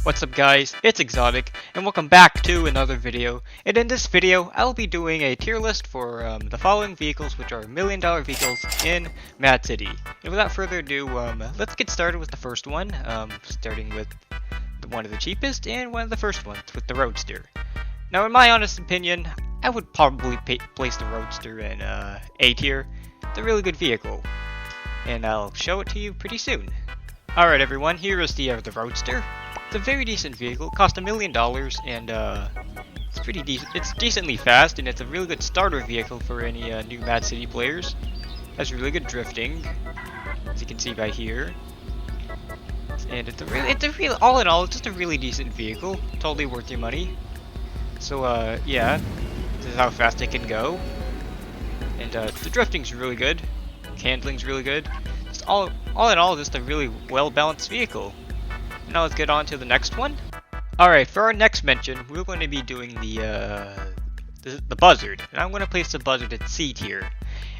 What's up guys, it's Exotic, and welcome back to another video. And in this video, I'll be doing a tier list for the following vehicles, which are $1 million vehicles in Mad City. And without further ado, let's get started with the first one, starting with one of the cheapest and one of the first ones, with the Roadster. Now in my honest opinion, I would probably place the Roadster in A tier. It's a really good vehicle, and I'll show it to you pretty soon. Alright everyone, here is the Roadster. It's a very decent vehicle, cost $1 million, and it's pretty decent. It's decently fast, and it's a really good starter vehicle for any new Mad City players. Has really good drifting, as you can see by here. And it's a really, all in all, it's just a really decent vehicle, totally worth your money. So yeah, this is how fast it can go. And the drifting's really good, handling's really good. Just all in all, just a really well-balanced vehicle. Now let's get on to the next one. Alright, for our next mention, we're going to be doing the Buzzard. And I'm going to place the Buzzard at C tier.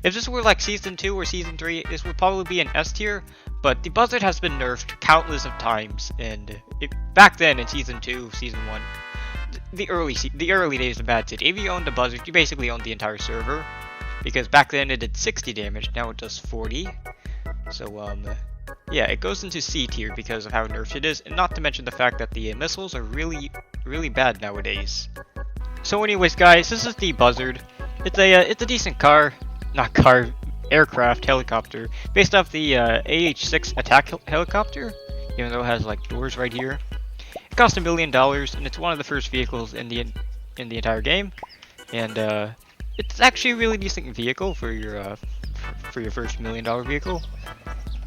If this were like Season 2 or Season 3, this would probably be an S tier. But the Buzzard has been nerfed countless of times. And back then in Season 2, Season 1, the early days of Mad City, if you owned the Buzzard, you basically owned the entire server. Because back then it did 60 damage, now it does 40. So, yeah, it goes into C tier because of how nerfed it is, and not to mention the fact that the missiles are really bad nowadays. So anyways guys, this is the Buzzard. It's a decent aircraft helicopter, based off the AH-6 attack helicopter, even though it has like doors right here. It cost $1 million, and it's one of the first vehicles in the entire game, and it's actually a really decent vehicle for your first $1 million vehicle.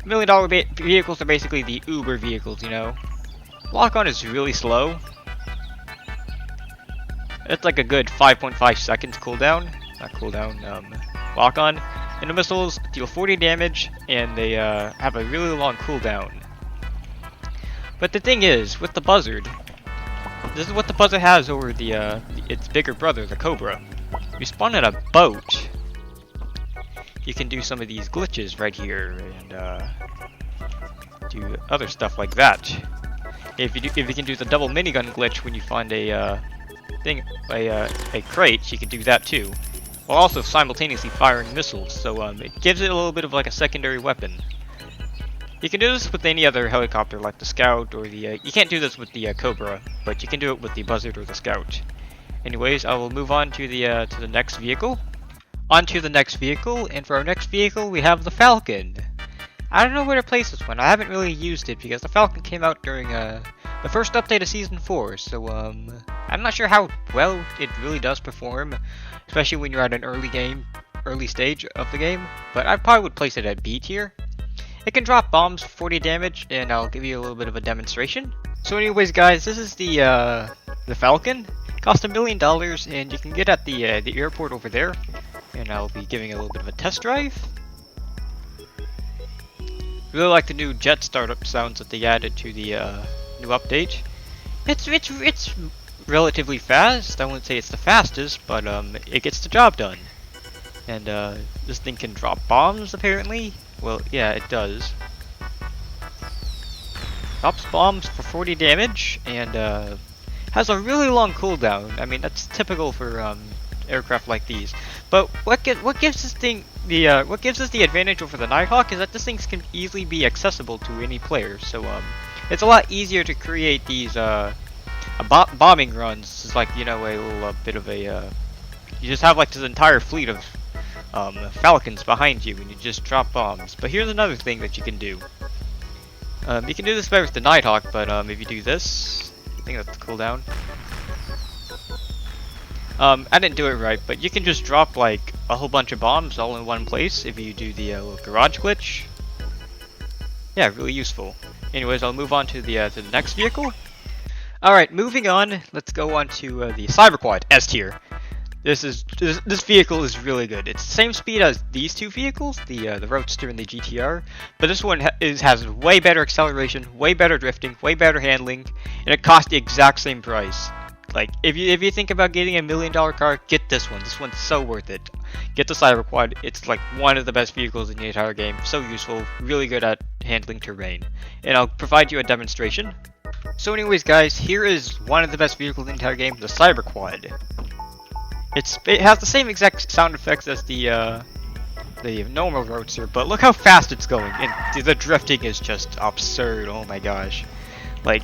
$1 million vehicles are basically the Uber vehicles, you know. Lock-on is really slow. It's like a good 5.5 seconds cooldown. Not cooldown, lock-on. And the missiles deal 40 damage, and they have a really long cooldown. But the thing is, with the Buzzard, this is what the Buzzard has over its bigger brother, the Cobra. You spawn in a boat, you can do some of these glitches right here and do other stuff like that. If you can do the double minigun glitch when you find a crate, you can do that too, while also simultaneously firing missiles. So it gives it a little bit of like a secondary weapon. You can do this with any other helicopter, like the Scout or the. You can't do this with the Cobra, but you can do it with the Buzzard or the Scout. Anyways, I will move on to the next vehicle. Onto the next vehicle, and for our next vehicle we have the Falcon. I don't know where to place this one. I haven't really used it because the Falcon came out during the first update of Season 4, so I'm not sure how well it really does perform, especially when you're at an early stage of the game, but I probably would place it at B tier. It can drop bombs for 40 damage, and I'll give you a little bit of a demonstration. So anyways guys, this is the Falcon. It cost $1 million, and you can get at the airport over there. And I'll be giving a little bit of a test drive. Really like the new jet startup sounds that they added to the new update. It's relatively fast. I wouldn't say it's the fastest, but it gets the job done. And this thing can drop bombs apparently. Well, yeah, it does. Drops bombs for 40 damage and has a really long cooldown. I mean, that's typical for aircraft like these. But what gives this thing what gives us the advantage over the Nighthawk is that this thing can easily be accessible to any player. So it's a lot easier to create these bombing runs. It's like, you know, a little bit of a you just have like this entire fleet of Falcons behind you and you just drop bombs. But here's another thing that you can do. You can do this better with the Nighthawk, but if you do this, I think that's the cooldown. I didn't do it right, but you can just drop like a whole bunch of bombs all in one place if you do the little garage glitch. Yeah, really useful. Anyways, I'll move on to the next vehicle. Alright, moving on, let's go on to the Cyberquad, S tier. This vehicle is really good. It's the same speed as these two vehicles, the Roadster and the GTR, but this one has way better acceleration, way better drifting, way better handling, and it costs the exact same price. Like, if you think about getting $1 million car, get this one. This one's so worth it. Get the Cyberquad. It's like one of the best vehicles in the entire game. So useful, really good at handling terrain. And I'll provide you a demonstration. So anyways guys, here is one of the best vehicles in the entire game, the Cyberquad. It has the same exact sound effects as the normal Roadster, but look how fast it's going, and the drifting is just absurd. Oh my gosh, like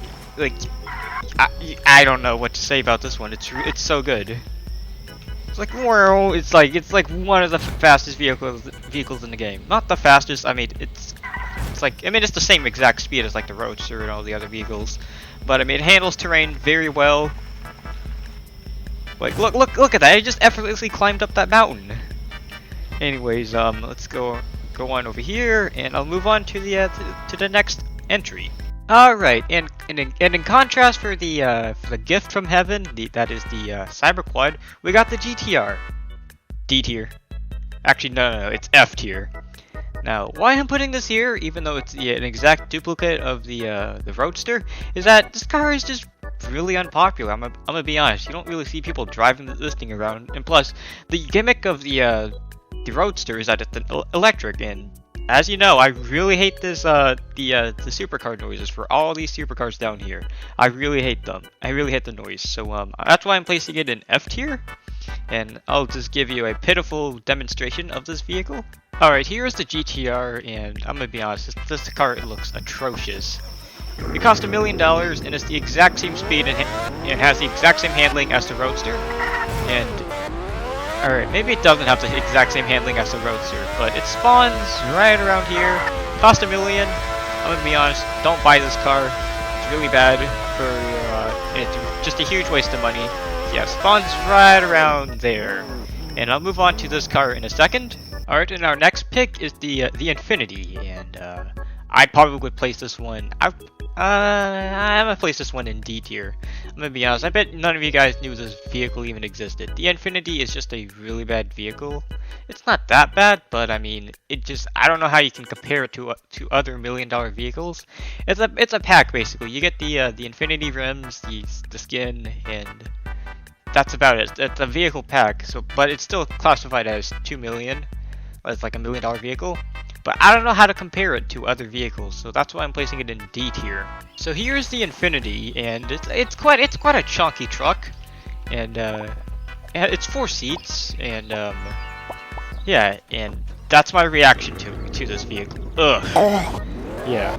I don't know what to say about this one. It's so good. It's like one of the fastest vehicles in the game. Not the fastest. I mean it's the same exact speed as like the Roadster and all the other vehicles, but I mean it handles terrain very well. Like look at that! I just effortlessly climbed up that mountain. Anyways, let's go on over here, and I'll move on to the next entry. All right, and in contrast for the gift from heaven, that is the Cyberquad, we got the GTR, D tier. Actually, no, it's F tier. Now, why I'm putting this here, even though it's an exact duplicate of the Roadster, is that this car is just really unpopular. I'm gonna be honest. You don't really see people driving this thing around, and plus, the gimmick of the Roadster is that it's an electric, and as you know, I really hate this the supercar noises for all these supercars down here. I really hate them. I really hate the noise. So that's why I'm placing it in F tier, and I'll just give you a pitiful demonstration of this vehicle. Alright, here's the GTR, and I'm gonna be honest, this car looks atrocious. It cost $1 million, and it's the exact same speed and has the exact same handling as the Roadster. And alright, maybe it doesn't have the exact same handling as the Roadster, but it spawns right around here. Cost $1 million. I'm gonna be honest, don't buy this car. It's really bad it's just a huge waste of money. Yeah, spawns right around there. And I'll move on to this car in a second. Alright, and our next pick is the Infinity, and I probably would place this one. I'm gonna place this one in D tier. I'm gonna be honest. I bet none of you guys knew this vehicle even existed. The Infinity is just a really bad vehicle. It's not that bad, but I mean, I don't know how you can compare it to other $1 million vehicles. It's a pack basically. You get the Infinity rims, the skin, and that's about it. It's a vehicle pack. But it's still classified as $2 million. It's like $1 million vehicle. But I don't know how to compare it to other vehicles, so that's why I'm placing it in D tier. So here's the Infinity, and it's quite a chunky truck, and it's 4 seats, and yeah, and that's my reaction to this vehicle. Ugh. Yeah.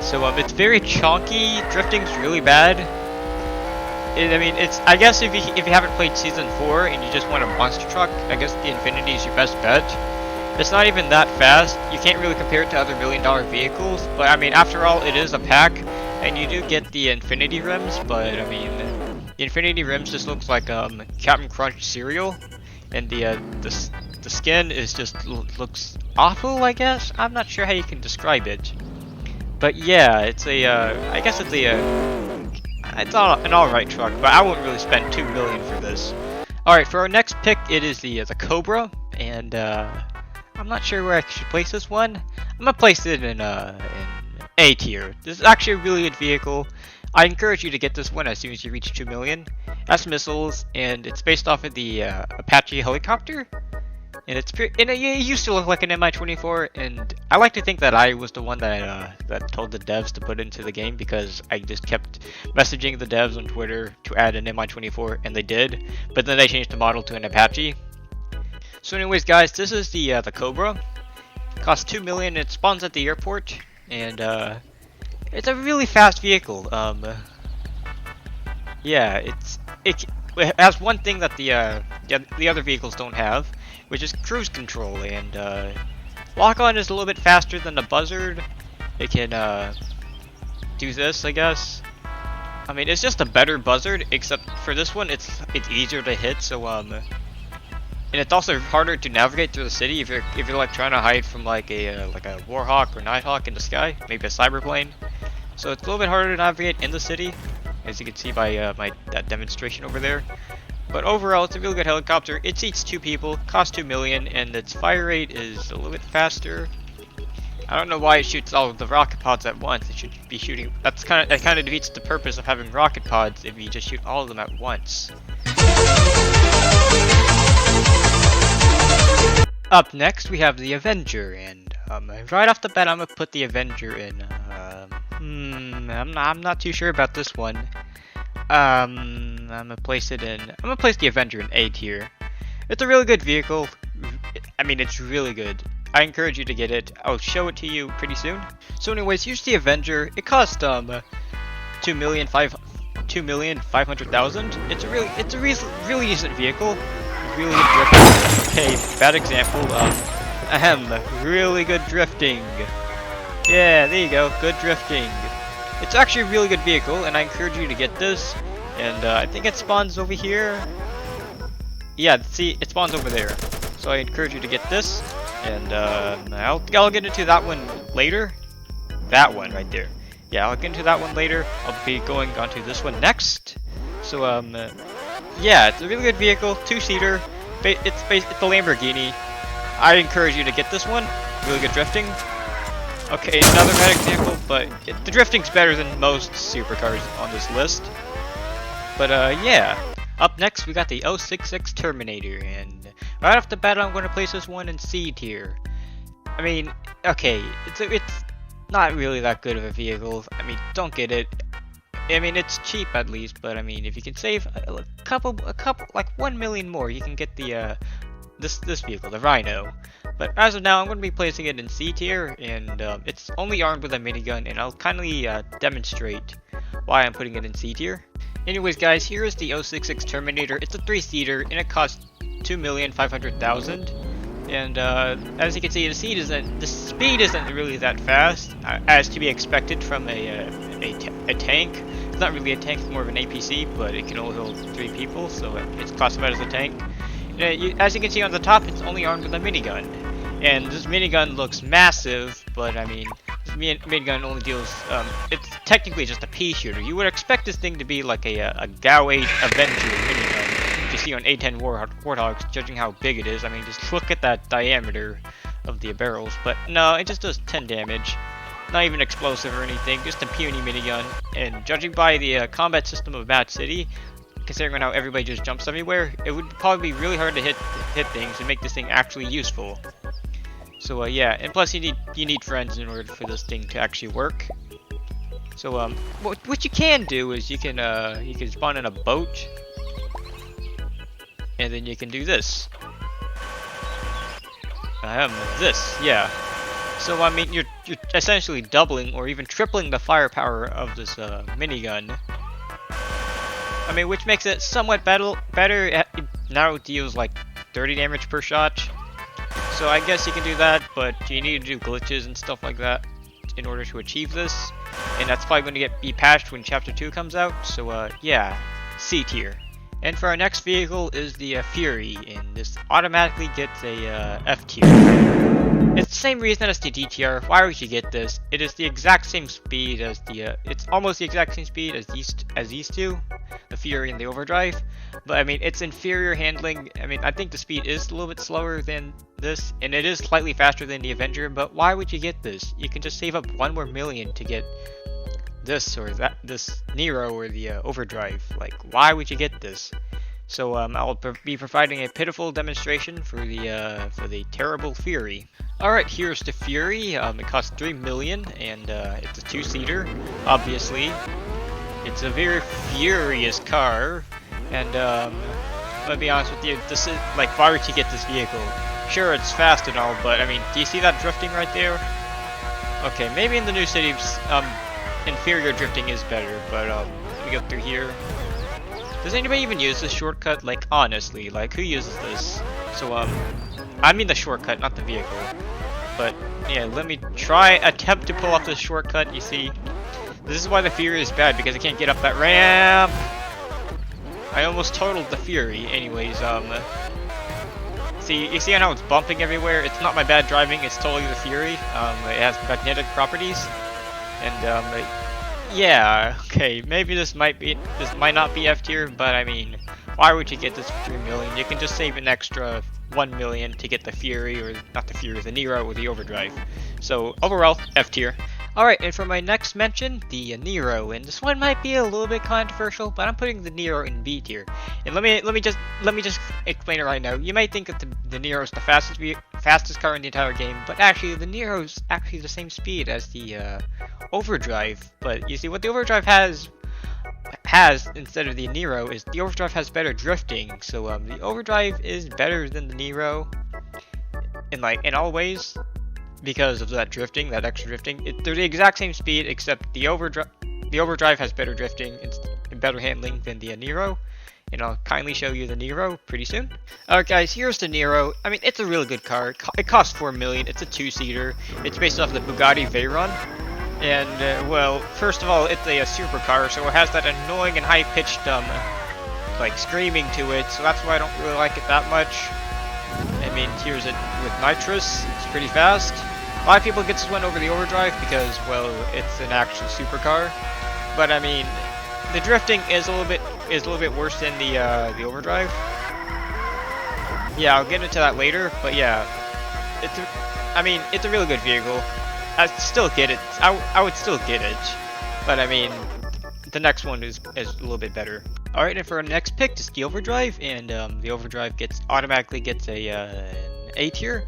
So it's very chunky. Drifting's really bad. I mean, I guess if you haven't played Season 4 and you just want a monster truck, I guess the Infinity is your best bet. It's not even that fast. You can't really compare it to other $1 million vehicles, but I mean, after all, it is a pack, and you do get the Infinity rims, but I mean, the Infinity rims just looks like Captain Crunch cereal, and the skin is looks awful, I guess. I'm not sure how you can describe it, but yeah, I guess it's an alright truck, but I wouldn't really spend $2 million for this. Alright, for our next pick, it is the Cobra, and I'm not sure where I should place this one. I'm gonna place it in A tier. This is actually a really good vehicle. I encourage you to get this one as soon as you reach 2 million. It has missiles, and it's based off of the Apache helicopter. And it used to look like an Mi-24, and I like to think that I was the one that told the devs to put it into the game, because I just kept messaging the devs on Twitter to add an Mi-24, and they did. But then they changed the model to an Apache. So anyways guys, this is the Cobra. It costs 2 million, it spawns at the airport, and it's a really fast vehicle. Yeah, it has one thing that the other vehicles don't have, which is cruise control, and lock-on is a little bit faster than the Buzzard. It can do this, I guess. I mean, it's just a better Buzzard, except for this one, it's easier to hit, so and it's also harder to navigate through the city if you're like trying to hide from like a Warhawk or Nighthawk in the sky, maybe a cyberplane. So it's a little bit harder to navigate in the city, as you can see by that demonstration over there. But overall, it's a really good helicopter. It seats 2 people, costs 2 million, and its fire rate is a little bit faster. I don't know why it shoots all of the rocket pods at once. It should be shooting. That kind of defeats the purpose of having rocket pods if you just shoot all of them at once. Up next, we have the Avenger, and right off the bat, I'm gonna put the Avenger in I'm not too sure about this one. I'm gonna place the Avenger in A tier. It's a really good vehicle. I mean, it's really good. I encourage you to get it. I'll show it to you pretty soon. So anyways, here's the Avenger. It cost 2,500,000. It's a really decent vehicle. Really good drifting. Okay, bad example. Really good drifting. Yeah, there you go. Good drifting. It's actually a really good vehicle, and I encourage you to get this. And I think it spawns over here. Yeah, see, it spawns over there. So I encourage you to get this. And I'll get into that one later. That one right there. Yeah, I'll get into that one later. I'll be going on to this one next. So yeah, it's a really good vehicle, two-seater. It's the Lamborghini. I encourage you to get this one. Really good drifting. Okay, another bad example, but the drifting's better than most supercars on this list. But yeah. Up next, we got the 066 Terminator, and right off the bat, I'm going to place this one in C tier. I mean, okay, it's not really that good of a vehicle. I mean, don't get it. I mean, it's cheap at least, but I mean, if you can save a couple, like 1 million more, you can get the this vehicle, the Rhino. But as of now, I'm going to be placing it in C tier, and it's only armed with a minigun, and I'll kindly demonstrate why I'm putting it in C tier. Anyways, guys, here is the 066 Terminator. It's a 3-seater, and it costs 2,500,000. And as you can see, the speed isn't really that fast, as to be expected from a tank. It's not really a tank; it's more of an APC, but it can only hold 3 people, so it's classified as a tank. As you can see on the top, it's only armed with a minigun, and this minigun looks massive, but I mean, this minigun only deals. It's technically just a pea shooter. You would expect this thing to be like a GAU 8 Avenger minigun you see on A10 Warhawks, judging how big it is. I mean, just look at that diameter of the barrels. But no, it just does 10 damage. Not even explosive or anything, just a puny minigun. And judging by the combat system of Mad City, considering how everybody just jumps everywhere, it would probably be really hard to hit things and make this thing actually useful. So yeah, and plus you need friends in order for this thing to actually work. So what you can do is you can spawn in a boat, and then you can do this. This, yeah. So I mean, you're essentially doubling or even tripling the firepower of this minigun. I mean, which makes it somewhat better. Now it deals like 30 damage per shot. So I guess you can do that, but you need to do glitches and stuff like that in order to achieve this. And that's probably going to be patched when Chapter 2 comes out. So yeah, C tier. And for our next vehicle is the Fury, and this automatically gets a F tier. It's the same reason as the GTR. Why would you get this? It is the exact same speed as the. It's almost the exact same speed as these two, the Fury and the Overdrive. But I mean, it's inferior handling. I mean, I think the speed is a little bit slower than this, and it is slightly faster than the Avenger. But why would you get this? You can just save up 1 more million to get this or that, this Nero or the Overdrive. Like, why would you get this? So I'll be providing a pitiful demonstration for the terrible Fury. Alright, here's the Fury. It costs 3 million, and it's a 2-seater, obviously. It's a very furious car, and let me be honest with you, this is, like, why would you get this vehicle? Sure, it's fast and all, but I mean, do you see that drifting right there? Okay, maybe in the new cities, inferior drifting is better, but let me go through here. Does anybody even use this shortcut? Like, honestly, like, who uses this? So I mean the shortcut, not the vehicle. But yeah, let me attempt to pull off this shortcut. You see, this is why the Fury is bad, because I can't get up that ramp. I almost totaled the Fury. Anyways, you see how it's bumping everywhere? It's not my bad driving, it's totally the Fury. It has magnetic properties, and yeah, okay, maybe this might not be F tier, but I mean, why would you get this for 3 million? You can just save an extra 1 million to get the Fury, or not the Fury, the Nero or the Overdrive. So overall, F tier. Alright, and for my next mention, the Nero, and this one might be a little bit controversial, but I'm putting the Nero in B tier. And let me just explain it right now. You might think that the Nero is the fastest car in the entire game, but actually the Nero's actually the same speed as the Overdrive. But you see, what the Overdrive has instead of the Nero is the Overdrive has better drifting. So the Overdrive is better than the Nero in all ways because of that drifting, that extra drifting. They're the exact same speed, except the Overdrive has better drifting and better handling than the Nero. And I'll kindly show you the Nero pretty soon. Alright guys, here's the Nero. I mean, it's a really good car. It costs $4 million. It's a 2-seater. It's based off the Bugatti Veyron. And, well, first of all, it's a supercar, so it has that annoying and high-pitched, like, screaming to it. So that's why I don't really like it that much. I mean, here's it with nitrous. It's pretty fast. A lot of people get this one over the Overdrive because, well, it's an actual supercar. But, I mean, the drifting is a little bit worse than the Overdrive. Yeah, I'll get into that later, but yeah, it's a really good vehicle. I'd still get it. I would still get it, but I mean, the next one is a little bit better. All right, and for our next pick is the Overdrive, and the Overdrive automatically gets an A tier.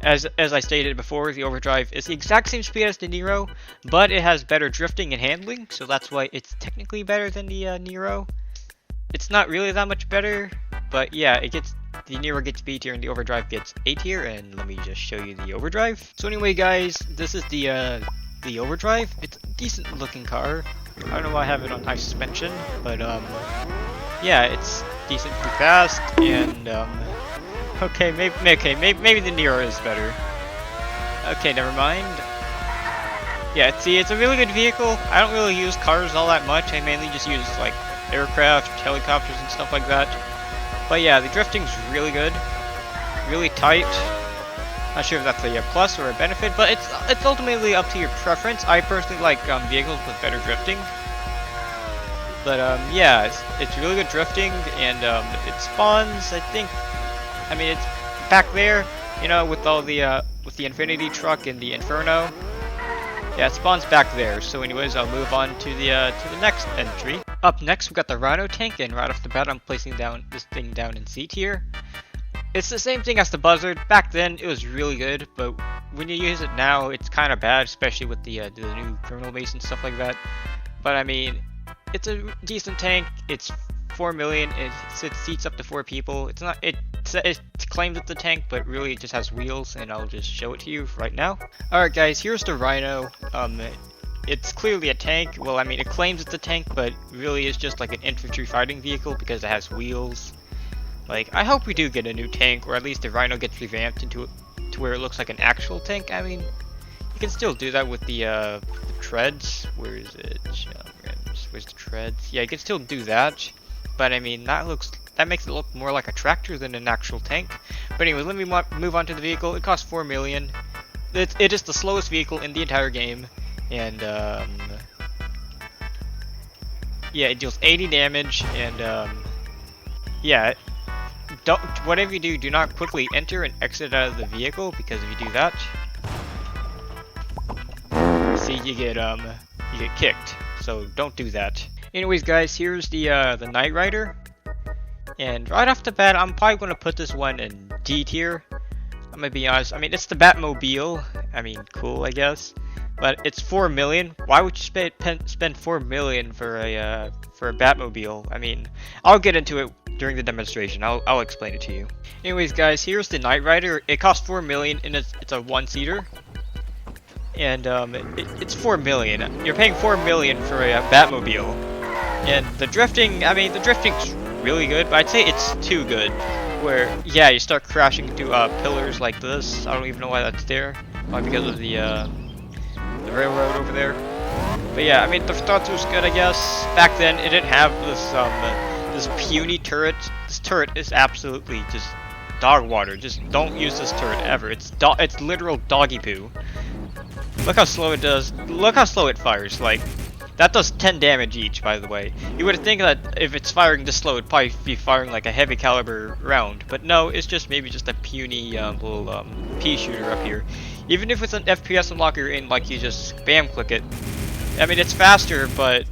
As I stated before, the Overdrive is the exact same speed as the Nero, but it has better drifting and handling, so that's why it's technically better than the Nero. It's not really that much better, but yeah, the Nero gets B tier and the Overdrive gets A tier, and let me just show you the Overdrive. So anyway guys, this is the Overdrive. It's a decent looking car. I don't know why I have it on high suspension, but yeah, it's decently fast, and okay, maybe the Nero is better. Okay, never mind. Yeah, see, it's a really good vehicle. I don't really use cars all that much. I mainly just use, like, aircraft, helicopters, and stuff like that. But yeah, the drifting's really good. Really tight. Not sure if that's a plus or a benefit, but it's ultimately up to your preference. I personally like vehicles with better drifting. But yeah, it's really good drifting, and it spawns, I mean, it's back there, you know, with all the with the Infinity truck and the Inferno. Yeah, it spawns back there. So anyways, I'll move on to the next entry. Up next, we got the Rhino tank, and right off the bat, I'm placing this thing down in C tier. It's the same thing as the Buzzard. Back then, it was really good, but when you use it now, it's kind of bad, especially with the new criminal base and stuff like that. But I mean, it's a decent tank. It's $4 million. It seats up to 4 people. It's not. It claims it's a tank, but really it just has wheels, and I'll just show it to you right now. Alright guys, here's the Rhino. It's clearly a tank. Well, I mean, it claims it's a tank, but really it's just like an infantry fighting vehicle because it has wheels. Like, I hope we do get a new tank, or at least the Rhino gets revamped to where it looks like an actual tank. I mean, you can still do that with the treads. Where is it? Where's the treads? Yeah, you can still do that. But I mean, that makes it look more like a tractor than an actual tank. But anyway, let me move on to the vehicle. It costs $4 million. It is the slowest vehicle in the entire game, and yeah, it deals 80 damage, and yeah, whatever you do not quickly enter and exit out of the vehicle, because if you do that, see, you get kicked. So don't do that. Anyways, guys, here's the Knight Rider. And right off the bat, I'm probably going to put this one in D tier. I'm going to be honest. I mean, it's the Batmobile. I mean, cool, I guess. But it's $4 million. Why would you spend $4 million for a Batmobile? I mean, I'll get into it during the demonstration. I'll explain it to you. Anyways, guys, here's the Knight Rider. It costs $4 million, and it's a 1-seater. And it's $4 million. You're paying $4 million for a Batmobile. And the drifting, I mean, the drifting's really good, but I'd say it's too good. Where, yeah, you start crashing into pillars like this. I don't even know why that's there. Probably because of the railroad over there. But yeah, I mean, the thoughts was good, I guess. Back then, it didn't have this puny turret. This turret is absolutely just dog water. Just don't use this turret ever. It's literal doggy poo. Look how slow it does. Look how slow it fires. Like, that does 10 damage each, by the way. You would think that if it's firing this slow, it'd probably be firing like a heavy caliber round. But no, it's just maybe just a puny little pea shooter up here. Even if it's an FPS unlocker in, like, you just spam click it. I mean, it's faster, but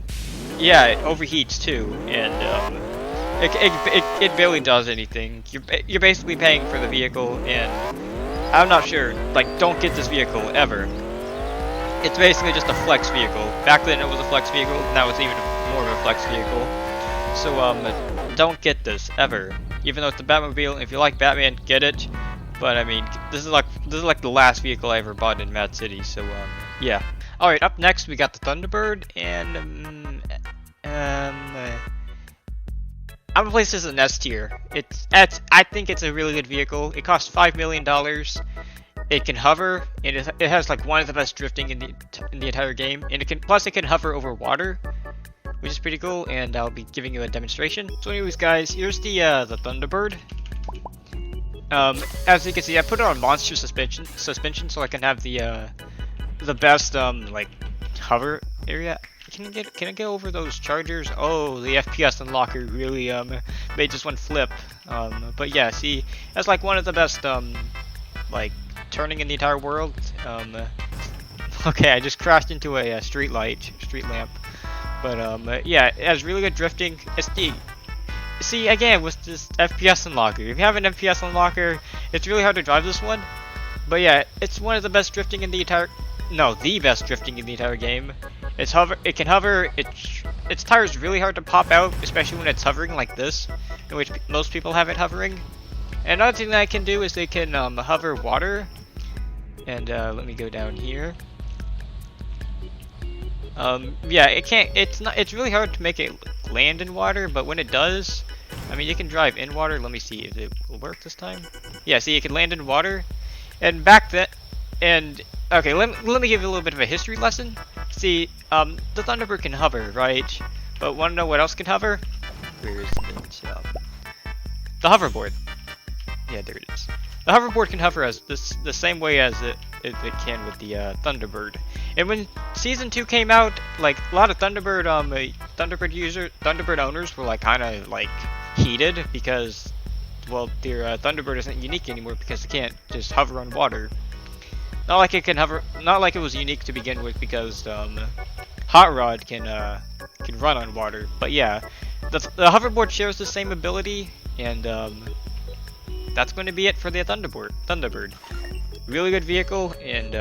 yeah, it overheats too, and it barely does anything. You're basically paying for the vehicle, and I'm not sure. Like, don't get this vehicle ever. It's basically just a flex vehicle. Back then it was a flex vehicle. Now it's even more of a flex vehicle. So don't get this ever. Even though it's the Batmobile, if you like Batman, get it. But I mean, this is like the last vehicle I ever bought in Mad City. So yeah. All right, up next we got the Thunderbird, and I'm gonna place this in S tier. I think it's a really good vehicle. It costs $5 million. It can hover, and it has like one of the best drifting in the entire game, and it can hover over water, which is pretty cool. And I'll be giving you a demonstration. So anyways, guys, here's the Thunderbird. As you can see, I put it on monster suspension so I can have the best like hover area. Can I get over those chargers? Oh, the FPS unlocker really made this one flip. But yeah, see, that's like one of the best like turning in the entire world. Okay, I just crashed into a street lamp. But yeah, it has really good drifting. See, again, with this FPS unlocker. If you have an FPS unlocker, it's really hard to drive this one. But yeah, it's one of the best drifting in the entire. No, the best drifting in the entire game. It can hover. Its tires really hard to pop out, especially when it's hovering like this, in which most people have it hovering. And another thing that I can do is they can hover water. And let me go down here. Yeah, it's really hard to make it land in water, but when it does, I mean, you can drive in water. Let me see if it will work this time. Yeah, see, it can land in water. And back then, and okay, let me give you a little bit of a history lesson. See, the Thunderbird can hover, right? But want to know what else can hover? Where is it? The hoverboard. Yeah, there it is. The hoverboard can hover as the same way as it can with the Thunderbird. And when Season 2 came out, like a lot of Thunderbird owners were like kind of like heated because, well, their Thunderbird isn't unique anymore because it can't just hover on water. Not like it can hover. Not like it was unique to begin with because Hot Rod can run on water. But yeah, the hoverboard shares the same ability, and that's going to be it for the Thunderbird. Really good vehicle, and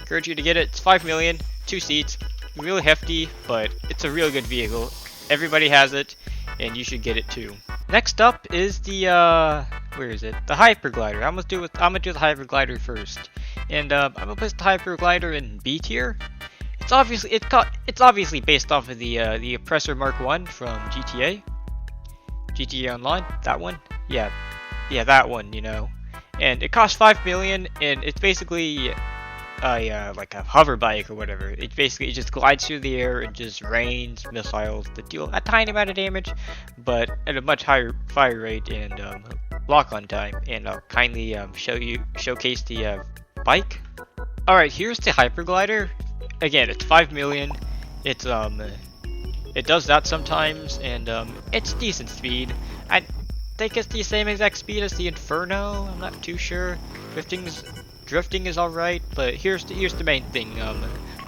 encourage you to get it. It's $5 million, 2 seats, really hefty, but it's a really good vehicle. Everybody has it, and you should get it too. Next up is the where is it? The Hyperglider. I'm gonna do the Hyperglider first, and I'm gonna place the Hyperglider in B tier. It's obviously based off of the Oppressor Mark 1 from GTA Online. That one, yeah, that one. You know, and it costs $5 million, and it's basically like a hover bike or whatever. It just glides through the air and just rains missiles that deal a tiny amount of damage, but at a much higher fire rate and lock-on time. And I'll kindly showcase the bike. All right, here's the Hyperglider. Again, it's $5 million. It's it does that sometimes, and it's decent speed. I think it's the same exact speed as the Inferno. I'm not too sure. Drifting is alright, but here's the main thing.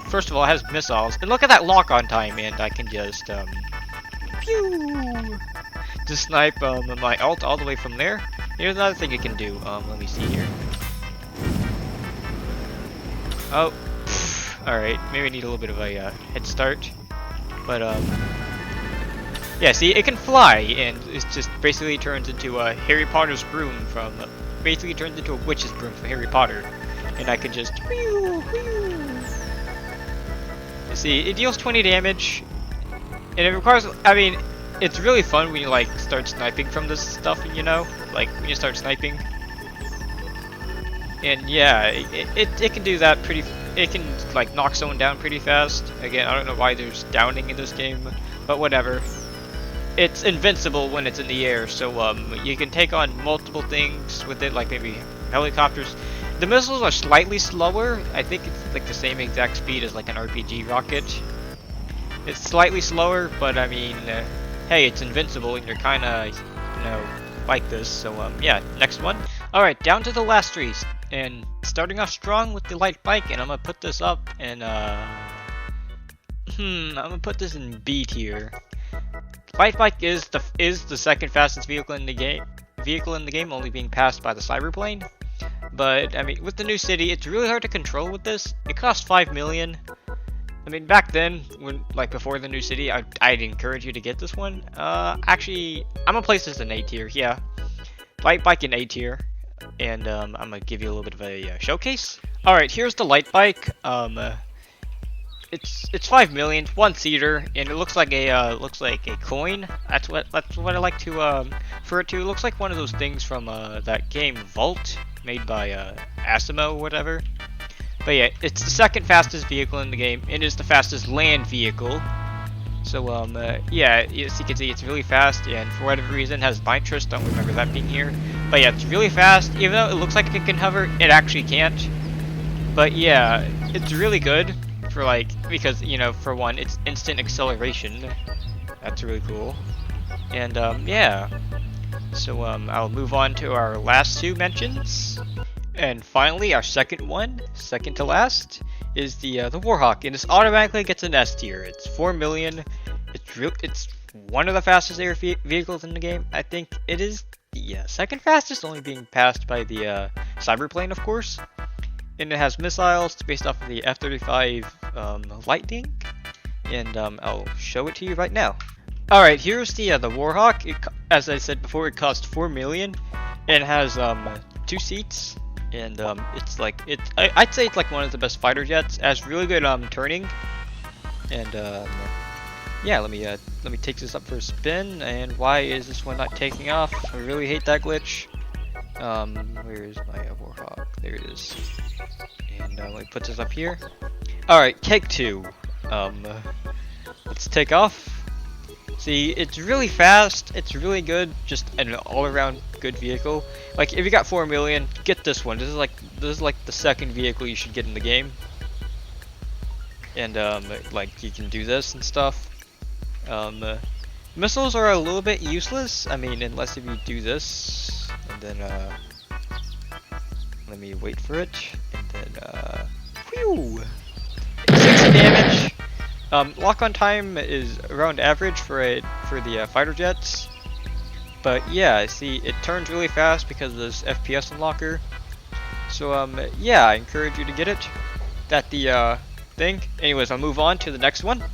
First of all, it has missiles, and look at that lock-on time, and I can just pew, just snipe my ult all the way from there. Here's another thing it can do. Let me see here. Oh, alright, maybe I need a little bit of a head start, but yeah, see, it can fly, and it just basically turns into Harry Potter's broom from. Basically turns into a witch's broom from Harry Potter, and I can just whew. See, it deals 20 damage, and it requires. I mean, it's really fun when you like start sniping from this stuff, you know, like when you start sniping. And yeah, it can do that pretty. It can like knock someone down pretty fast. Again, I don't know why there's downing in this game, but whatever. It's invincible when it's in the air, so you can take on multiple things with it, like maybe helicopters. The missiles are slightly slower. I think it's like the same exact speed as like an RPG rocket. It's slightly slower, but I mean, hey, it's invincible, and you're kind of, you know, like this. So yeah, next one. All right, down to the last three, and starting off strong with the light bike, and I'm gonna put this up, and I'm gonna put this in B tier. Light bike is the second fastest vehicle in the game, only being passed by the Cyberplane. But I mean, with the new city, it's really hard to control with this. It costs 5 million. I mean, back then, when like before the new city, I'd encourage you to get this one. Actually, I'm gonna place this in A tier. Yeah, light bike in A tier, and I'm gonna give you a little bit of a showcase. All right, here's the light bike. It's 5 million, one seater, and it looks like a coin. That's what I like to refer it to. It looks like one of those things from that game Vault, made by Asimo or whatever. But yeah, it's the second fastest vehicle in the game. It is the fastest land vehicle. So yeah, as you can see, it's really fast, and for whatever reason has nitrous. Don't remember that being here. But yeah, it's really fast. Even though it looks like it can hover, it actually can't. But yeah, it's really good. For like, because you know, for one, it's instant acceleration. That's really cool. And yeah, so I'll move on to our last two mentions. And finally, our second to last, is the Warhawk, and this automatically gets an S tier. It's 4 million. It's one of the fastest air vehicles in the game. I think it is the second fastest, only being passed by the Cyberplane, of course. And it has missiles. It's based off of the F-35 Lightning, and I'll show it to you right now. All right, here's the Warhawk. As I said before, it costs 4 million, and it has 2 seats, and it's like I'd say it's like one of the best fighter jets. It has really good turning, and yeah. Let me take this up for a spin. And why is this one not taking off? I really hate that glitch. Where is my Warhawk? There it is. And let me put this up here. Alright, take two. Let's take off. See, it's really fast, it's really good, just an all-around good vehicle. Like, if you got 4 million, get this one. This is like the second vehicle you should get in the game. And like, you can do this and stuff. Missiles are a little bit useless. I mean, unless if you do this, and then let me wait for it, and then whew, 60 damage. Lock on time is around average for the fighter jets, but yeah, see, it turns really fast because of this FPS unlocker. So yeah, I encourage you to get it. That the thing. Anyways, I'll move on to the next one.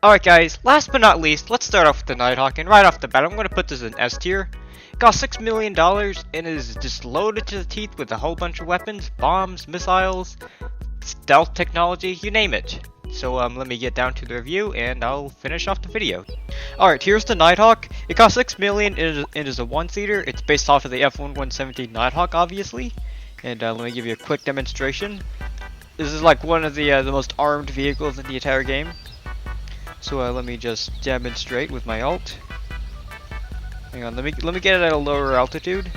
Alright guys, last but not least, let's start off with the Nighthawk, and right off the bat, I'm going to put this in S tier. It costs $6 million, and is just loaded to the teeth with a whole bunch of weapons, bombs, missiles, stealth technology, you name it. So let me get down to the review, and I'll finish off the video. Alright, here's the Nighthawk. It costs $6 million, it is a one-seater. It's based off of the F-1170 Nighthawk, obviously. And let me give you a quick demonstration. This is like one of the most armed vehicles in the entire game. So let me just demonstrate with my alt. Hang on, let me get it at a lower altitude.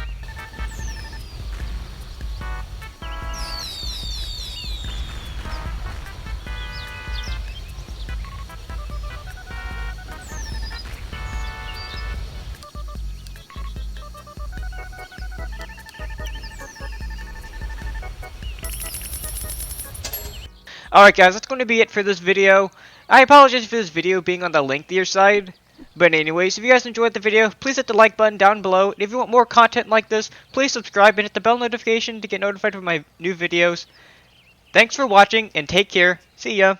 Alright guys, that's going to be it for this video. I apologize for this video being on the lengthier side. But anyways, if you guys enjoyed the video, please hit the like button down below. And if you want more content like this, please subscribe and hit the bell notification to get notified for my new videos. Thanks for watching, and take care. See ya!